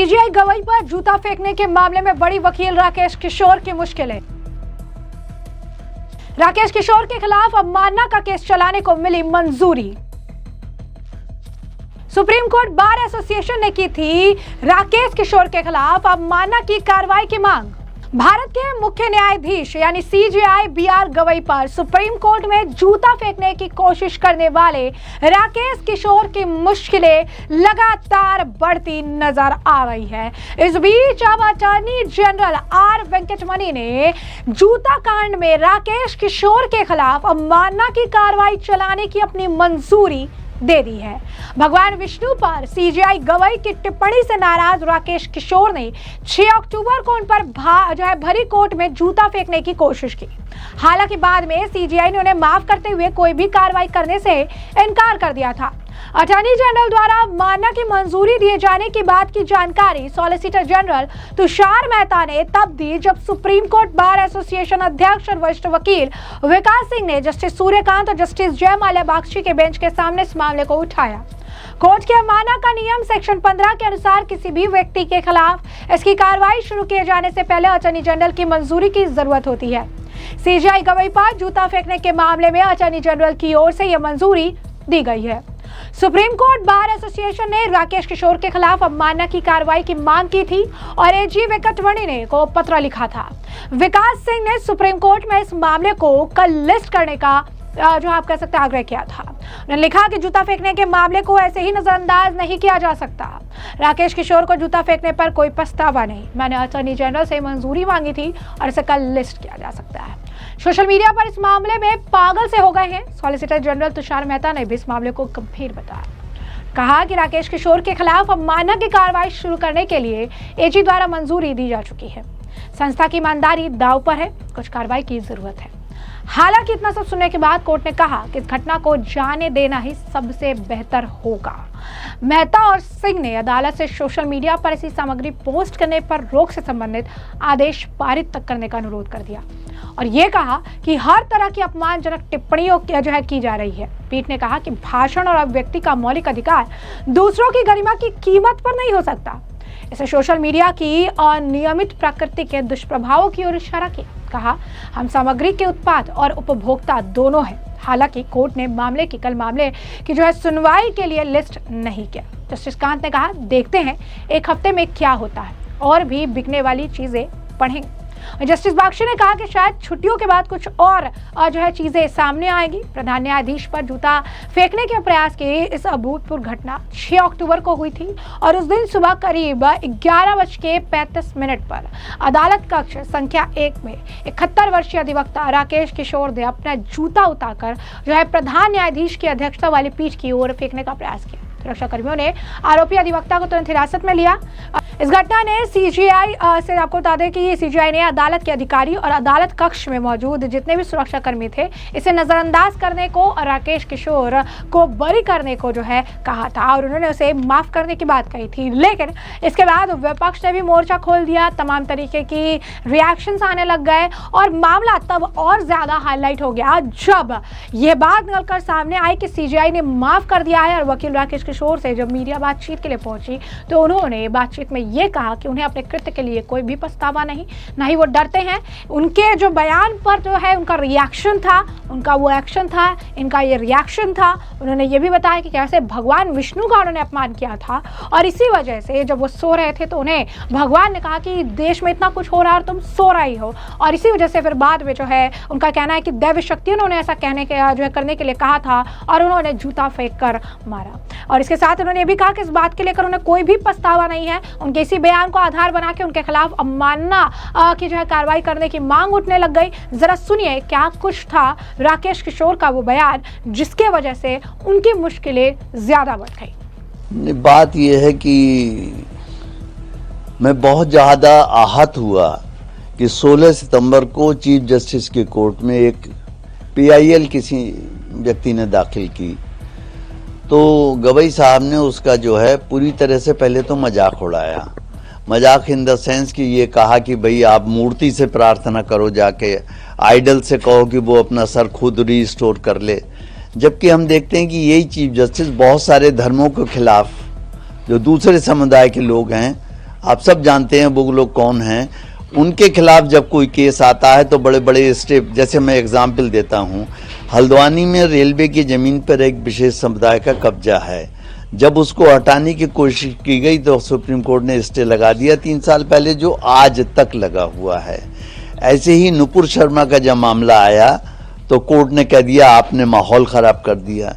CGI Gavai पर जूता फेंकने के मामले में बड़ी वकील राकेश किशोर की मुश्किलें। राकेश किशोर के खिलाफ अवमानना का केस चलाने को मिली मंजूरी। सुप्रीम कोर्ट बार एसोसिएशन ने की थी राकेश किशोर के खिलाफ अवमानना की कार्रवाई की मांग। भारत के मुख्य न्यायाधीश यानी सीजेआई बीआर गवई पर सुप्रीम कोर्ट में जूता फेंकने की कोशिश करने वाले राकेश किशोर की मुश्किलें लगातार बढ़ती नजर आ रही है। इस बीच अब अटॉर्नी जनरल आर वेंकटमणि ने जूता कांड में राकेश किशोर के खिलाफ अवमानना की कार्रवाई चलाने की अपनी मंजूरी दे दी है। भगवान विष्णु पर सीजीआई गवई की टिप्पणी से नाराज राकेश किशोर ने 6 अक्टूबर को उन पर भरी कोर्ट में जूता फेंकने की कोशिश की। हालांकि बाद में सीजीआई ने उन्हें माफ करते हुए कोई भी कार्रवाई करने से इनकार कर दिया था। अटॉर्नी जनरल द्वारा मानना की मंजूरी दिए जाने की बात की जानकारी सॉलिसिटर जनरल तुषार मेहता ने तब दी जब सुप्रीम कोर्ट बार एसोसिएशन अध्यक्ष और वरिष्ठ वकील विकास सिंह ने जस्टिस सूर्यकांत और जस्टिस जयमाल्या बागची के बेंच के सामने इस मामले को उठाया। कोर्ट के अवमानना का नियम सेक्शन 15 के अनुसार किसी भी व्यक्ति के खिलाफ इसकी कार्रवाई शुरू किए जाने से पहले अटॉर्नी जनरल की मंजूरी की जरूरत होती है। सीजीआई गवई पर जूता फेंकने के मामले में अटॉर्नी जनरल की ओर से यह मंजूरी दी गई है। सुप्रीम कोर्ट बार एसोसिएशन ने राकेश किशोर के खिलाफ अवमानना की कार्रवाई की मांग की थी और एजी वेंकटमणि ने को पत्र लिखा था। विकास सिंह ने सुप्रीम कोर्ट में इस मामले को कल लिस्ट करने का जो आप कह सकते हैं आग्रह किया था। उन्होंने लिखा कि जूता फेंकने के मामले को ऐसे ही नजरअंदाज नहीं किया जा सकता। राकेश किशोर को जूता फेंकने पर कोई पछतावा नहीं। मैंने अटॉर्नी जनरल से मंजूरी मांगी थी और इसे कल लिस्ट किया जा सकता है। सोशल मीडिया पर इस मामले में पागल से हो गए हैं। सॉलिसिटर जनरल तुषार मेहता ने भी इस मामले को गंभीर बताया। कहा कि राकेश किशोर के खिलाफ अवमानना की कार्रवाई शुरू करने के लिए एजी द्वारा मंजूरी दी जा चुकी है। संस्था की ईमानदारी दांव पर है, कुछ कार्रवाई की जरूरत है। हालांकि इतना सब सुनने के बाद कोर्ट ने कहा कि इस घटना को जाने देना ही सबसे बेहतर होगा। मेहता और सिंह ने अदालत से सोशल मीडिया पर ऐसी सामग्री पोस्ट करने पर रोक से संबंधित आदेश पारित तक करने का अनुरोध कर दिया और ये कहा कि हर तरह की अपमानजनक टिप्पणियों की जा रही है। पीठ ने कहा कि भाषण और अभिव्यक्ति का मौलिक अधिकार दूसरों की गरिमा की कीमत पर नहीं हो सकता। इसे सोशल मीडिया की अनियमित प्रकृति के दुष्प्रभावों की ओर इशारा किया। कहा, हम सामग्री के उत्पाद और उपभोक्ता दोनों हैं। हालांकि कोर्ट ने मामले की सुनवाई के लिए लिस्ट नहीं किया। जस्टिस कांत ने कहा, देखते हैं एक हफ्ते में क्या होता है और भी बिकने वाली चीजें पढ़ेंगे। जस्टिस बागची ने कहा कि शायद छुट्टियों के बाद कुछ और चीजें सामने आएगी। प्रधान न्यायाधीश पर जूता फेंकने के प्रयास की इस अभूतपूर्व घटना 6 अक्टूबर को हुई थी और उस दिन सुबह करीब 11:35 पर अदालत कक्ष संख्या 1 में 71 वर्षीय अधिवक्ता राकेश किशोर ने अपना जूता उतारकर प्रधान न्यायाधीश की अध्यक्षता वाली पीठ की ओर फेंकने का प्रयास किया। सुरक्षा कर्मियों ने आरोपी अधिवक्ता को तुरंत हिरासत में लिया। इस घटना ने सीजीआई से आपको बता दें कि सीजीआई ने अदालत के अधिकारी और अदालत कक्ष में मौजूद जितने भी सुरक्षा कर्मी थे इसे नजरअंदाज करने को और राकेश किशोर को बरी करने को कहा था और उन्होंने उसे माफ करने की बात कही थी। लेकिन इसके बाद विपक्ष ने भी मोर्चा खोल दिया। तमाम तरीके की रिएक्शंस आने लग गए और मामला तब और ज्यादा हाईलाइट हो गया जब यह बात निकलकर सामने आई कि सीजीआई ने माफ कर दिया है। और वकील राकेश किशोर से जब मीडिया बातचीत के लिए पहुंची तो उन्होंने बातचीत में ये कहा कि उन्हें अपने कृत्य के लिए कोई भी पछतावा नहीं, ना ही वो डरते हैं। उनके बयान पर उनका रिएक्शन था, उनका वो एक्शन था, इनका ये रिएक्शन था। उन्होंने ये भी बताया कि कैसे भगवान विष्णु का उन्होंने अपमान किया था और इसी वजह से जब वो सो रहे थे तो उन्हें भगवान ने कहा कि देश में इतना कुछ हो रहा है और तुम सो रही हो। और इसी वजह से फिर बाद में उनका कहना है कि दैवी शक्ति उन्होंने ऐसा कहने के करने के लिए कहा था और उन्होंने जूता फेंक कर मारा। और इसके साथ उन्होंने ये भी कहा कि इस बात के लेकर उन्हें कोई भी पछतावा नहीं है। उनके इसी बयान को आधार बना के उनके खिलाफ अवमानना की कार्रवाई करने की मांग उठने लग गई। जरा सुनिए क्या कुछ था राकेश किशोर का वो बयान जिसके वजह से उनकी मुश्किलें ज्यादा बढ़ गई। बात यह है कि मैं बहुत ज्यादा आहत हुआ कि 16 सितंबर को चीफ जस्टिस के कोर्ट में एक पीआईएल किसी व्यक्ति ने दाखिल की तो गवई साहब ने उसका पूरी तरह से पहले तो मजाक उड़ाया। मजाक इन द सेंस कि ये कहा कि भाई आप मूर्ति से प्रार्थना करो, जाके आइडल से कहो कि वो अपना सर खुद रिस्टोर कर ले। जबकि हम देखते हैं कि यही चीफ जस्टिस बहुत सारे धर्मों के खिलाफ जो दूसरे समुदाय के लोग हैं आप सब जानते हैं वो लोग कौन हैं। उनके खिलाफ जब कोई केस आता है तो बड़े बड़े स्टेप, जैसे मैं एग्जाम्पल देता हूँ, हल्द्वानी में रेलवे की जमीन पर एक विशेष समुदाय का कब्जा है। जब उसको हटाने की कोशिश की गई तो सुप्रीम कोर्ट ने स्टे लगा दिया 3 साल पहले, जो आज तक लगा हुआ है। ऐसे ही नुपुर शर्मा का जब मामला आया तो कोर्ट ने कह दिया आपने माहौल खराब कर दिया।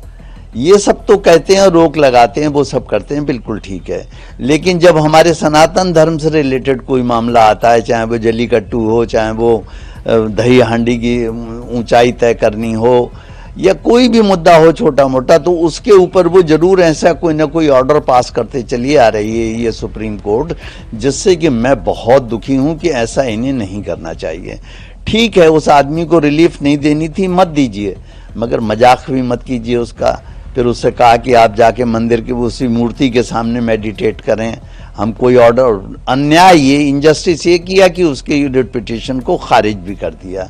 ये सब तो कहते हैं, रोक लगाते हैं, वो सब करते हैं, बिल्कुल ठीक है। लेकिन जब हमारे सनातन धर्म से रिलेटेड कोई मामला आता है, चाहे वो जल्लीकट्टू हो, चाहे वो दही हांडी की ऊंचाई तय करनी हो, या कोई भी मुद्दा हो छोटा मोटा, तो उसके ऊपर वो जरूर ऐसा कोई ना कोई ऑर्डर पास करते चली आ रही है ये सुप्रीम कोर्ट, जिससे कि मैं बहुत दुखी हूं कि ऐसा इन्हें नहीं करना चाहिए। ठीक है, उस आदमी को रिलीफ नहीं देनी थी, मत दीजिए, मगर मजाक भी मत कीजिए उसका। फिर उससे कहा कि आप जाके मंदिर की उसी मूर्ति के सामने मेडिटेट करें। हम कोई ऑर्डर, अन्याय, ये इनजस्टिस ये किया कि उसके रिट पिटीशन को खारिज भी कर दिया।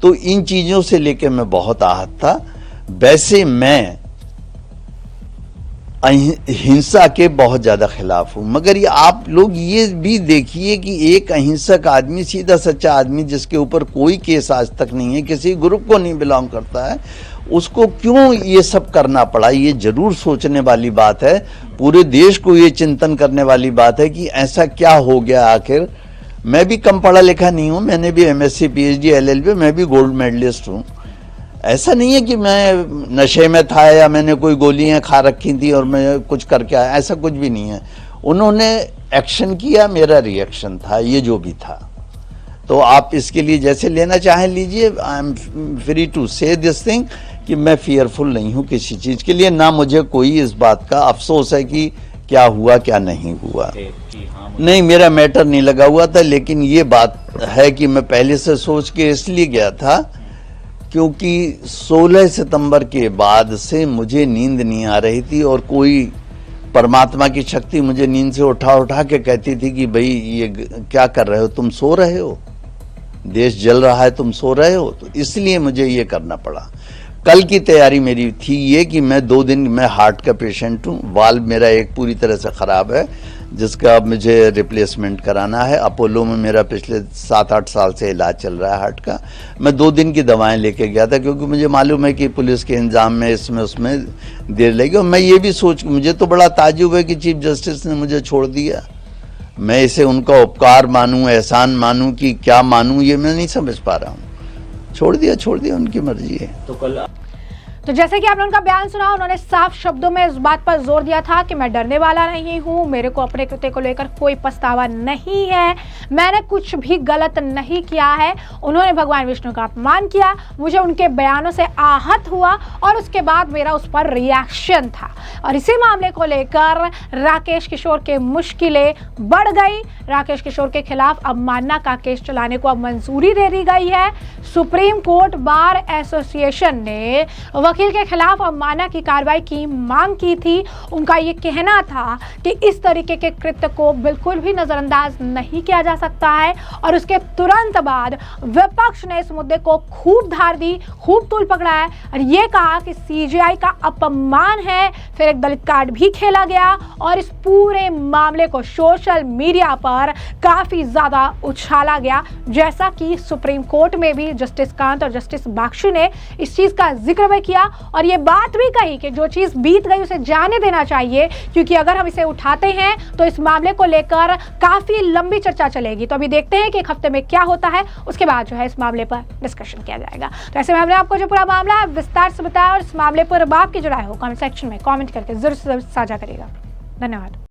तो इन चीजों से लेकर मैं बहुत आहत था। वैसे मैं हिंसा के बहुत ज्यादा खिलाफ हूं, मगर ये आप लोग ये भी देखिए कि एक अहिंसक आदमी, सीधा सच्चा आदमी, जिसके ऊपर कोई केस आज तक नहीं है, किसी ग्रुप को नहीं बिलोंग करता है, उसको क्यों ये सब करना पड़ा। ये जरूर सोचने वाली बात है, पूरे देश को ये चिंतन करने वाली बात है कि ऐसा क्या हो गया आखिर। मैं भी कम पढ़ा लिखा नहीं हूं, मैंने भी MSc PhD LLB, मैं भी गोल्ड मेडलिस्ट हूं। ऐसा नहीं है कि मैं नशे में था या मैंने कोई गोलियां खा रखी थी और मैं कुछ करके आया, ऐसा कुछ भी नहीं है। उन्होंने एक्शन किया, मेरा रिएक्शन था, ये जो भी था। तो आप इसके लिए जैसे लेना चाहें लीजिए। आई एम फ्री टू से दिस थिंग कि मैं फियरफुल नहीं हूं किसी चीज के लिए, ना मुझे कोई इस बात का अफसोस है कि क्या हुआ क्या नहीं हुआ। नहीं, मेरा मैटर नहीं लगा हुआ था, लेकिन ये बात है कि मैं पहले से सोच के इसलिए गया था क्योंकि 16 सितंबर के बाद से मुझे नींद नहीं आ रही थी, और कोई परमात्मा की शक्ति मुझे नींद से उठा के कहती थी कि भाई ये क्या कर रहे हो, तुम सो रहे हो, देश जल रहा है, तुम सो रहे हो। तो इसलिए मुझे ये करना पड़ा। कल की तैयारी मेरी थी ये कि मैं 2 दिन, मैं हार्ट का पेशेंट हूँ, वाल्व मेरा एक पूरी तरह से खराब है, जिसका अब मुझे रिप्लेसमेंट कराना है। अपोलो में मेरा पिछले 7-8 साल से इलाज चल रहा है हार्ट का। मैं 2 दिन की दवाएं लेके गया था, क्योंकि मुझे मालूम है कि पुलिस के इंतजाम में इसमें उसमें देर लगेगी। और मैं ये भी सोच, मुझे तो बड़ा ताज्जुब है कि चीफ जस्टिस ने मुझे छोड़ दिया। मैं इसे उनका उपकार मानूं, एहसान मानूं कि क्या मानूं, ये मैं नहीं समझ पा रहा हूँ। छोड़ दिया, उनकी मर्जी है। तो जैसे कि आपने उनका बयान सुना, उन्होंने साफ शब्दों में इस बात पर जोर दिया था कि मैं डरने वाला नहीं हूं, मेरे को अपने कृत्य को लेकर कोई पछतावा नहीं है, मैंने कुछ भी गलत नहीं किया है। उन्होंने भगवान विष्णु का अपमान किया, मुझे उनके बयानों से आहत हुआ और उसके बाद मेरा उस पर रिएक्शन था। और इसी मामले को लेकर राकेश किशोर के मुश्किलें बढ़ गई। राकेश किशोर के खिलाफ अवमानना का केस चलाने को अब मंजूरी दे दी गई है। सुप्रीम कोर्ट बार एसोसिएशन ने वकील के खिलाफ अवमानना की कार्रवाई की मांग की थी। उनका ये कहना था कि इस तरीके के कृत्य को बिल्कुल भी नजरअंदाज नहीं किया जा सकता है। और उसके तुरंत बाद विपक्ष ने इस मुद्दे को खूब धार दी, खूब तूल पकड़ाया और ये कहा कि CJI का अपमान है। फिर एक दलित कार्ड भी खेला गया और इस पूरे मामले को सोशल मीडिया पर काफी ज्यादा उछाला गया, जैसा कि सुप्रीम कोर्ट में भी जस्टिस कांत और जस्टिस बाक्षी ने इस चीज का जिक्र भी किया और ये बात भी कही कि जो चीज बीत गई उसे जाने देना चाहिए, क्योंकि अगर हम इसे उठाते हैं तो इस मामले को लेकर काफी लंबी चर्चा चलेगी। तो अभी देखते हैं कि एक हफ्ते में क्या होता है, उसके बाद जो है इस मामले पर डिस्कशन किया जाएगा। तो ऐसे में हमने आपको जो पूरा मामला है विस्तार से बताया और इस मामले पर आपकी जो राय हो कमेंट सेक्शन में कमेंट करके जरूर साझा करिएगा। धन्यवाद।